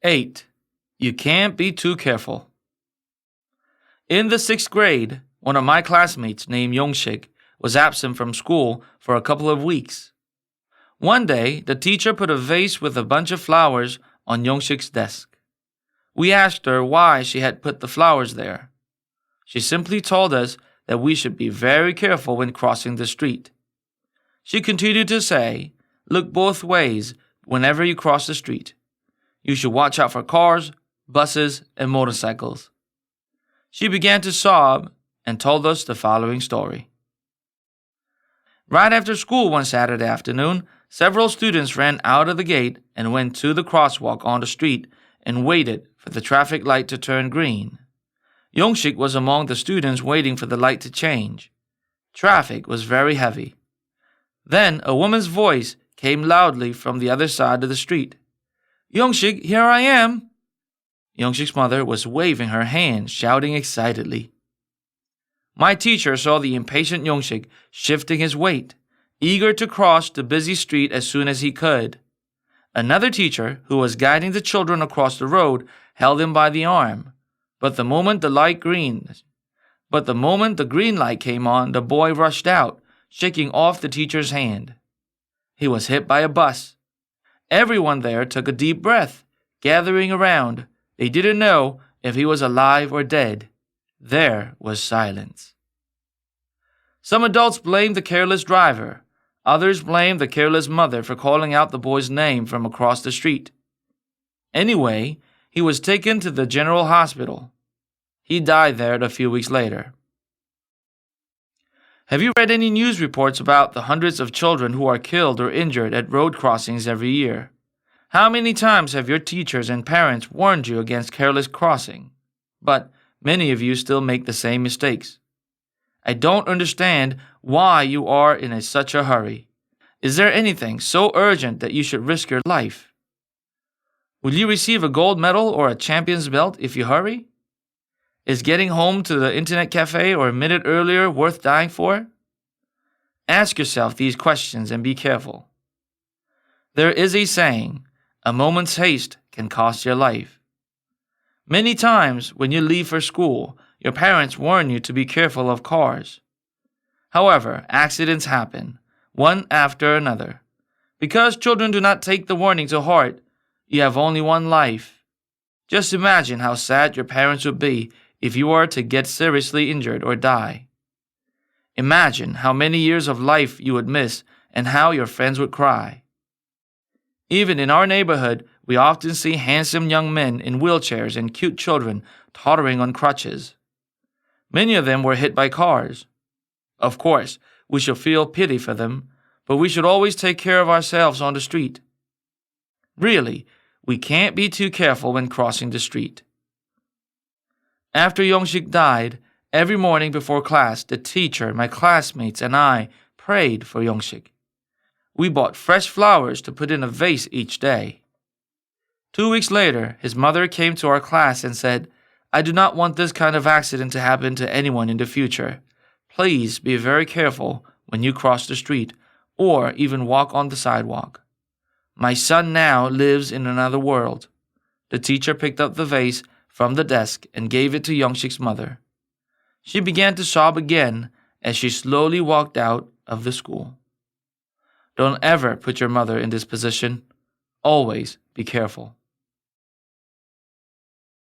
8. You can't be too careful. In the 6th grade, one of my classmates named Yongshik was absent from school for a couple of weeks. One day, the teacher put a vase with a bunch of flowers on Yongshik's desk. We asked her why she had put the flowers there. She simply told us that we should be very careful when crossing the street. She continued to say, "Look both ways whenever you cross the street. You should watch out for cars, buses, and motorcycles." She began to sob and told us the following story. Right after school one Saturday afternoon, several students ran out of the gate and went to the crosswalk on the street and waited for the traffic light to turn green. Yongshik was among the students waiting for the light to change. Traffic was very heavy. Then a woman's voice came loudly from the other side of the street. "Yongshik, here I am!" Yongshik's mother was waving her hand, shouting excitedly. My teacher saw the impatient Yongshik shifting his weight, eager to cross the busy street as soon as he could. Another teacher, who was guiding the children across the road, held him by the arm. But the moment the green light came on, the boy rushed out, shaking off the teacher's hand. He was hit by a bus. Everyone there took a deep breath, gathering around. They didn't know if he was alive or dead. There was silence. Some adults blamed the careless driver. Others blamed the careless mother for calling out the boy's name from across the street. Anyway, he was taken to the general hospital. He died there a few weeks later. Have you read any news reports about the hundreds of children who are killed or injured at road crossings every year? How many times have your teachers and parents warned you against careless crossing? But many of you still make the same mistakes. I don't understand why you are in such a hurry. Is there anything so urgent that you should risk your life? Will you receive a gold medal or a champion's belt if you hurry? Is getting home to the internet cafe or a minute earlier worth dying for? Ask yourself these questions and be careful. There is a saying, a moment's haste can cost your life. Many times when you leave for school, your parents warn you to be careful of cars. However, accidents happen, one after another. Because children do not take the warning to heart, you have only one life. Just imagine how sad your parents would be if you were to get seriously injured or die. Imagine how many years of life you would miss and how your friends would cry. Even in our neighborhood, we often see handsome young men in wheelchairs and cute children tottering on crutches. Many of them were hit by cars. Of course, we should feel pity for them, but we should always take care of ourselves on the street. Really, we can't be too careful when crossing the street. After Yongshik died, every morning before class, the teacher, my classmates, and I prayed for Yongshik. We bought fresh flowers to put in a vase each day. 2 weeks later, his mother came to our class and said, "I do not want this kind of accident to happen to anyone in the future. Please be very careful when you cross the street or even walk on the sidewalk. My son now lives in another world." The teacher picked up the vase from the desk and gave it to Yongshik's mother. She began to sob again as she slowly walked out of the school. Don't ever put your mother in this position. Always be careful.